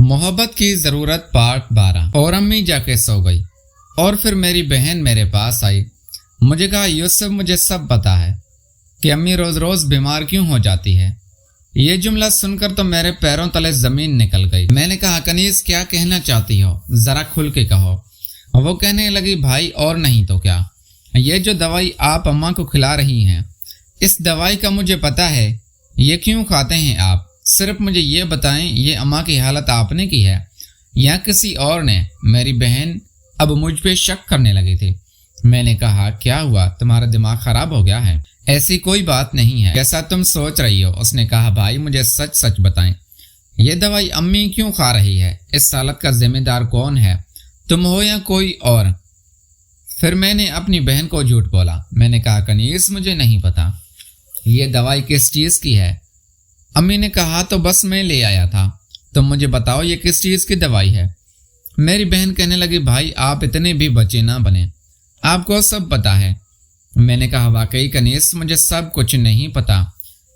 मोहब्बत की ज़रूरत पार्ट 12। और अम्मी जाके सो गई और फिर मेरी बहन मेरे पास आई। मुझे कहा, यूसुफ मुझे सब पता है कि अम्मी रोज़ रोज़ बीमार क्यों हो जाती है। ये जुमला सुनकर तो मेरे पैरों तले ज़मीन निकल गई। मैंने कहा, कनीज़ क्या कहना चाहती हो, ज़रा खुल के कहो। वो कहने लगी, भाई और नहीं तो क्या, ये जो दवाई आप अम्मा को खिला रही हैं, इस दवाई का मुझे पता है ये क्यों खाते हैं आप। सिर्फ मुझे ये बताएं, ये अम्मा की हालत आपने की है या किसी और ने। मेरी बहन अब मुझ पे शक करने लगी थी। मैंने कहा, क्या हुआ, तुम्हारा दिमाग खराब हो गया है? ऐसी कोई बात नहीं है, कैसा तुम सोच रही हो। उसने कहा, भाई मुझे सच सच बताएं, ये दवाई अम्मी क्यों खा रही है? इस हालत का जिम्मेदार कौन है, तुम हो या कोई और? फिर मैंने अपनी बहन को झूठ बोला। मैंने कहा, कनीज़ मुझे नहीं पता ये दवाई किस चीज़ की है। अम्मी ने कहा, तो बस मैं ले आया था, तुम मुझे बताओ ये किस चीज़ की दवाई है। मेरी बहन कहने लगी, भाई आप इतने भी बच्चे ना बने, आपको सब पता है। मैंने कहा, वाकई कनीज़ मुझे सब कुछ नहीं पता,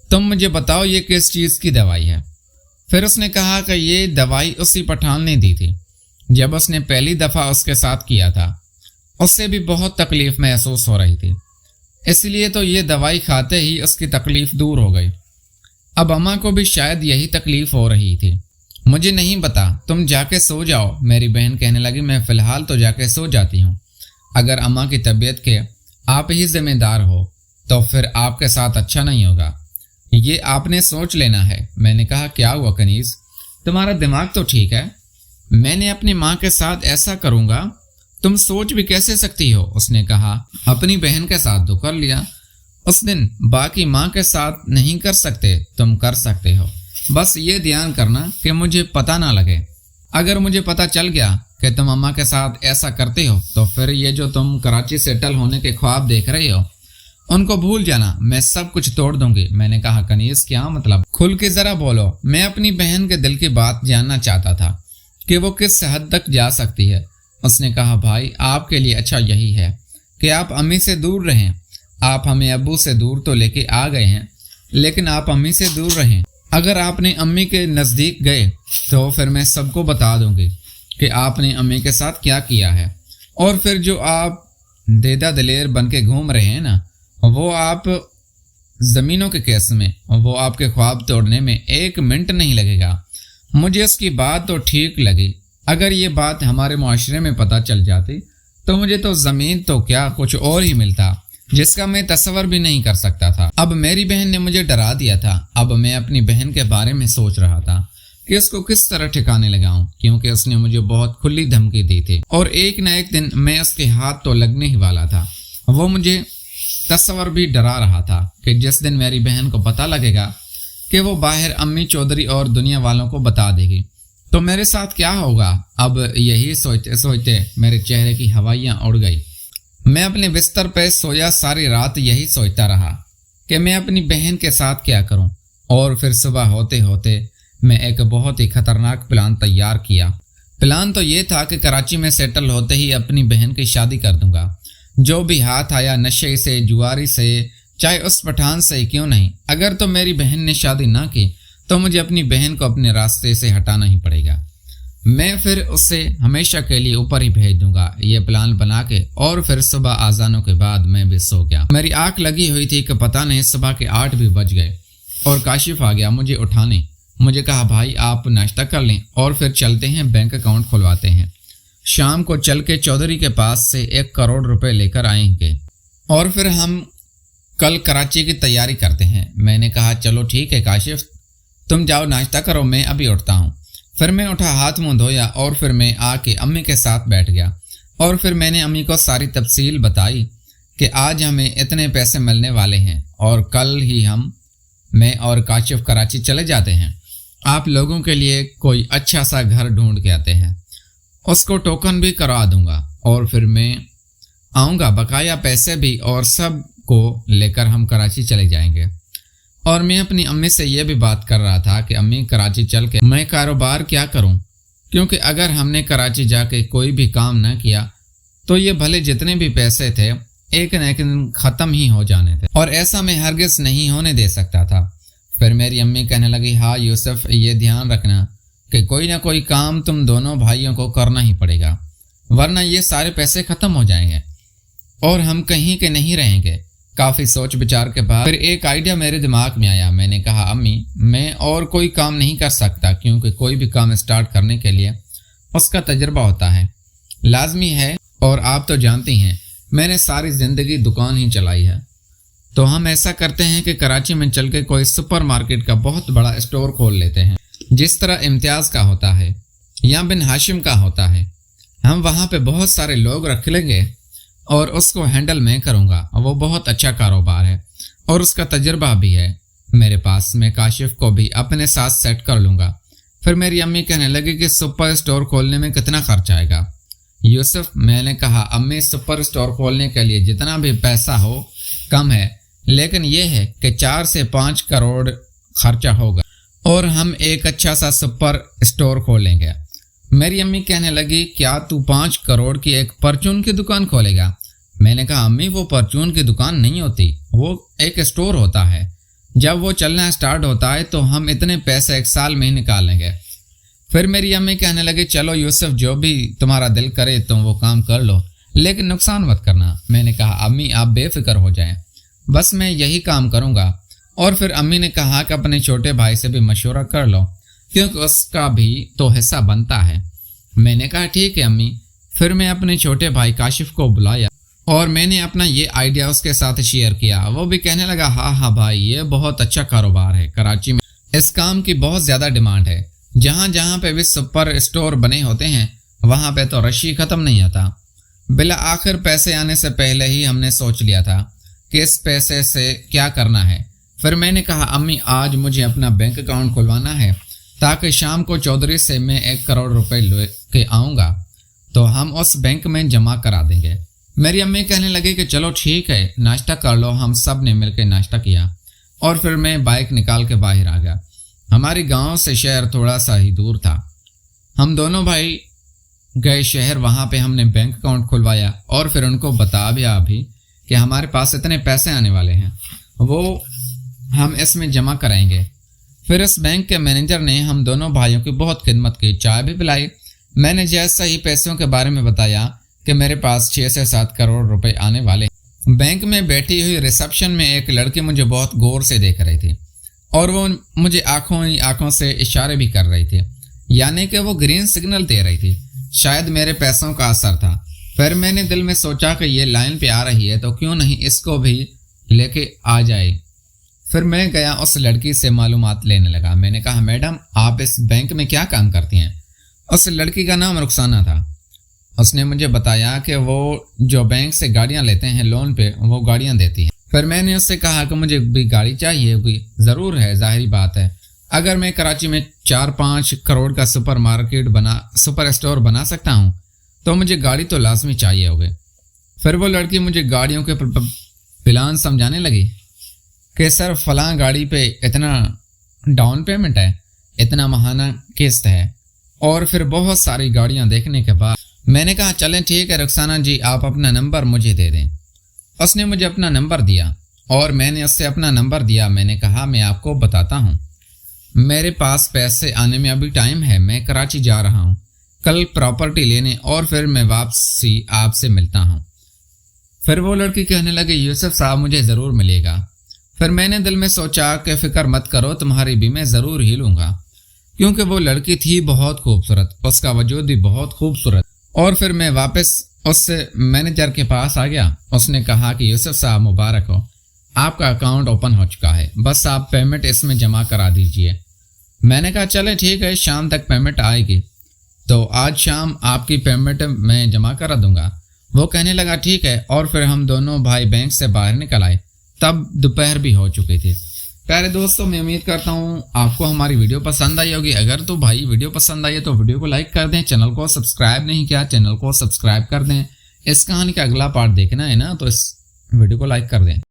तुम मुझे बताओ ये किस चीज़ की दवाई है। फिर उसने कहा कि ये दवाई उसी पठान ने दी थी जब उसने पहली दफ़ा उसके साथ किया था। उससे भी बहुत तकलीफ महसूस हो रही थी, इसलिए तो ये दवाई खाते ही उसकी तकलीफ दूर हो गई। अब अम्मा को भी शायद यही तकलीफ हो रही थी। मुझे नहीं पता, तुम जाके सो जाओ। मेरी बहन कहने लगी, मैं फ़िलहाल तो जाके सो जाती हूँ। अगर अम्मा की तबीयत के आप ही जिम्मेदार हो तो फिर आपके साथ अच्छा नहीं होगा, ये आपने सोच लेना है। मैंने कहा, क्या हुआ कनीज़, तुम्हारा दिमाग तो ठीक है? मैंने अपनी माँ के साथ ऐसा करूँगा, तुम सोच भी कैसे सकती हो? उसने कहा, अपनी बहन के साथ तो कर लिया उस दिन, बाकी माँ के साथ नहीं कर सकते, तुम कर सकते हो। बस ये ध्यान करना कि मुझे पता ना लगे। अगर मुझे पता चल गया कि तुम अम्मा के साथ ऐसा करते हो तो फिर ये जो तुम कराची सेटल होने के ख्वाब देख रहे हो उनको भूल जाना, मैं सब कुछ तोड़ दूंगी। मैंने कहा, कनीज़ क्या मतलब, खुल के ज़रा बोलो। मैं अपनी बहन के दिल की बात जानना चाहता था कि वो किस हद तक जा सकती है। उसने कहा, भाई आपके लिए अच्छा यही है कि आप अम्मी से दूर रहें। आप हमें अब्बू से दूर तो लेके आ गए हैं, लेकिन आप अम्मी से दूर रहें। अगर आपने अम्मी के नज़दीक गए तो फिर मैं सबको बता दूंगी कि आपने अम्मी के साथ क्या किया है। और फिर जो आप देदा दलेर बन के घूम रहे हैं ना, वो आप ज़मीनों के केस में, वो आपके ख्वाब तोड़ने में 1 मिनट नहीं लगेगा। मुझे उसकी बात तो ठीक लगी। अगर ये बात हमारे मुआशरे में पता चल जाती तो मुझे तो ज़मीन तो क्या कुछ और ही मिलता जिसका मैं तस्वर भी नहीं कर सकता था। अब मेरी बहन ने मुझे डरा दिया था। अब मैं अपनी बहन के बारे में सोच रहा था कि उसको किस तरह ठिकाने लगाऊं, क्योंकि उसने मुझे बहुत खुली धमकी दी थी और एक न एक दिन मैं उसके हाथ तो लगने ही वाला था। वो मुझे तस्वर भी डरा रहा था कि जिस दिन मेरी बहन को पता लगेगा कि वो बाहर अम्मी चौधरी और दुनिया वालों को बता देगी तो मेरे साथ क्या होगा। अब यही सोचते सोचते मेरे चेहरे की हवाइयाँ उड़ गई। मैं अपने बिस्तर पे सोया, सारी रात यही सोचता रहा कि मैं अपनी बहन के साथ क्या करूं। और फिर सुबह होते होते मैं एक बहुत ही खतरनाक प्लान तैयार किया। प्लान तो ये था कि कराची में सेटल होते ही अपनी बहन की शादी कर दूंगा। जो भी हाथ आया, नशे से, जुआरी से, चाहे उस पठान से क्यों नहीं, अगर तो मेरी बहन ने शादी ना की तो मुझे अपनी बहन को अपने रास्ते से हटाना ही पड़ेगा। मैं फिर उससे हमेशा के लिए ऊपर ही भेज दूंगा, ये प्लान बना के। और फिर सुबह आज़ानों के बाद मैं भी सो गया। मेरी आंख लगी हुई थी कि पता नहीं सुबह के 8 भी बज गए और काशिफ आ गया मुझे उठाने। मुझे कहा, भाई आप नाश्ता कर लें और फिर चलते हैं, बैंक अकाउंट खुलवाते हैं। शाम को चल के चौधरी के पास से 1 करोड़ रुपए लेकर आएंगे और फिर हम कल कराची की तैयारी करते हैं। मैंने कहा, चलो ठीक है काशिफ, तुम जाओ नाश्ता करो, मैं अभी उठता हूँ। फिर मैं उठा, हाथ मुंह धोया और फिर मैं आके अम्मी के साथ बैठ गया। और फिर मैंने अम्मी को सारी तफसील बताई कि आज हमें इतने पैसे मिलने वाले हैं और कल ही मैं और काशिफ कराची चले जाते हैं। आप लोगों के लिए कोई अच्छा सा घर ढूंढ के आते हैं, उसको टोकन भी करवा दूंगा और फिर मैं आऊँगा, बकाया पैसे भी और सब को लेकर हम कराची चले जाएंगे। और मैं अपनी अम्मी से यह भी बात कर रहा था कि अम्मी कराची चल के मैं कारोबार क्या करूं, क्योंकि अगर हमने कराची जाके कोई भी काम न किया तो ये भले जितने भी पैसे थे एक न एक दिन ख़त्म ही हो जाने थे और ऐसा मैं हरगिज़ नहीं होने दे सकता था। फिर मेरी अम्मी कहने लगी, हाँ यूसुफ, ये ध्यान रखना कि कोई ना कोई काम तुम दोनों भाइयों को करना ही पड़ेगा, वरना ये सारे पैसे खत्म हो जाएंगे और हम कहीं के नहीं रहेंगे। काफ़ी सोच विचार के बाद फिर एक आइडिया मेरे दिमाग में आया। मैंने कहा, अम्मी मैं और कोई काम नहीं कर सकता, क्योंकि कोई भी काम स्टार्ट करने के लिए उसका तजर्बा होता है, लाजमी है। और आप तो जानती हैं मैंने सारी ज़िंदगी दुकान ही चलाई है। तो हम ऐसा करते हैं कि कराची में चल के कोई सुपर मार्केट का बहुत बड़ा स्टोर खोल लेते हैं, जिस तरह इम्तियाज़ का होता है या बिन हाशिम का होता है। हम वहाँ पे बहुत सारे लोग रख लेंगे और उसको हैंडल मैं करूँगा। वो बहुत अच्छा कारोबार है और उसका तजर्बा भी है मेरे पास। मैं काशिफ को भी अपने साथ सेट कर लूँगा। फिर मेरी अम्मी कहने लगी कि सुपर स्टोर खोलने में कितना खर्च आएगा यूसुफ? मैंने कहा, अम्मी सुपर स्टोर खोलने के लिए जितना भी पैसा हो कम है, लेकिन यह है कि 4 से 5 करोड़ खर्चा होगा और हम एक अच्छा सा सुपर स्टोर खोलेंगे। मेरी अम्मी कहने लगी, क्या तू 5 करोड़ की एक परचून की दुकान खोलेगा? मैंने कहा, अम्मी वो परचून की दुकान नहीं होती, वो एक स्टोर होता है। जब वो चलना स्टार्ट होता है तो हम इतने पैसे 1 साल में ही निकाल लेंगे। फिर मेरी अम्मी कहने लगी, चलो यूसुफ जो भी तुम्हारा दिल करे तुम वो काम कर लो, लेकिन नुकसान मत करना। मैंने कहा, अम्मी आप बेफिक्र हो जाएं, बस मैं यही काम करूँगा। और फिर अम्मी ने कहा कि अपने छोटे भाई से भी मशवरा कर लो, क्योंकि उसका भी तो हिस्सा बनता है। मैंने कहा, ठीक है अम्मी। फिर मैं अपने छोटे भाई काशिफ को बुलाया और मैंने अपना ये आइडिया उसके साथ शेयर किया। वो भी कहने लगा, हाँ भाई ये बहुत अच्छा कारोबार है, कराची में इस काम की बहुत ज़्यादा डिमांड है। जहाँ जहाँ पे भी सुपर स्टोर बने होते हैं वहाँ पे तो रश ख़त्म नहीं आता। बिला आखिर पैसे आने से पहले ही हमने सोच लिया था कि इस पैसे से क्या करना है। फिर मैंने कहा, अम्मी आज मुझे अपना बैंक अकाउंट खुलवाना है ताकि शाम को चौधरी से मैं 1 करोड़ रुपए लेके आऊँगा तो हम उस बैंक में जमा करा देंगे। मेरी अम्मी कहने लगी कि चलो ठीक है, नाश्ता कर लो। हम सब ने मिलकर नाश्ता किया और फिर मैं बाइक निकाल के बाहर आ गया। हमारे गांव से शहर थोड़ा सा ही दूर था। हम दोनों भाई गए शहर, वहाँ पे हमने बैंक अकाउंट खुलवाया और फिर उनको बता भी कि हमारे पास इतने पैसे आने वाले हैं, वो हम इसमें जमा कराएंगे। फिर इस बैंक के मैनेजर ने हम दोनों भाइयों की बहुत खिदमत की, चाय भी पिलाई। मैंने जैसा ही पैसों के बारे में बताया कि मेरे पास 6 से 7 करोड़ रुपए आने वाले। बैंक में बैठी हुई रिसेप्शन में एक लड़की मुझे बहुत गौर से देख रही थी और वो मुझे आंखों से इशारे भी कर रही थी, यानी कि वो ग्रीन सिग्नल दे रही थी। शायद मेरे पैसों का असर था। फिर मैंने दिल में सोचा कि ये लाइन पे आ रही है तो क्यों नहीं इसको भी लेके आ जाए। फिर मैं गया उस लड़की से मालूमात लेने लगा। मैंने कहा, मैडम आप इस बैंक में क्या काम करती हैं? उस लड़की का नाम रुखसाना था। उसने मुझे बताया कि वो जो बैंक से गाड़ियां लेते हैं लोन पे, वो गाड़ियां देती हैं। फिर मैंने उससे कहा कि मुझे भी गाड़ी चाहिए। भी ज़रूर है, जाहिर बात है, अगर मैं कराची में 4-5 करोड़ का सुपर स्टोर बना सकता हूँ तो मुझे गाड़ी तो लाजमी चाहिए होगी। फिर वो लड़की मुझे गाड़ियों के प्लान समझाने लगी कि सर फलां गाड़ी पे इतना डाउन पेमेंट है, इतना माहाना किस्त है, और फिर बहुत सारी गाड़ियां देखने के बाद मैंने कहा, चलें ठीक है रुखसाना जी, आप अपना नंबर मुझे दे दें। उसने मुझे अपना नंबर दिया और मैंने उससे अपना नंबर दिया। मैंने कहा, मैं आपको बताता हूँ, मेरे पास पैसे आने में अभी टाइम है, मैं कराची जा रहा हूँ कल प्रॉपर्टी लेने और फिर मैं वापसी आपसे मिलता हूँ। फिर वो लड़की कहने लगी, यूसुफ साहब मुझे ज़रूर मिलेगा। फिर मैंने दिल में सोचा कि फ़िक्र मत करो, तुम्हारी भी मैं ज़रूर ही लूँगा, क्योंकि वो लड़की थी बहुत खूबसूरत, उसका वजूद भी बहुत खूबसूरत। और फिर मैं वापस उस मैनेजर के पास आ गया। उसने कहा कि यूसुफ साहब मुबारक हो, आपका अकाउंट ओपन हो चुका है, बस आप पेमेंट इसमें जमा करा दीजिए। मैंने कहा, चले ठीक है, शाम तक पेमेंट आएगी तो आज शाम आपकी पेमेंट मैं जमा करा दूंगा। वो कहने लगा ठीक है, और फिर हम दोनों भाई बैंक से बाहर निकल आए। तब दोपहर भी हो चुकी थी। प्यारे दोस्तों, मैं उम्मीद करता हूँ आपको हमारी वीडियो पसंद आई होगी। अगर तो भाई वीडियो पसंद आई है तो वीडियो को लाइक कर दें, चैनल को सब्सक्राइब नहीं किया चैनल को सब्सक्राइब कर दें। इस कहानी का अगला पार्ट देखना है ना, तो इस वीडियो को लाइक कर दें।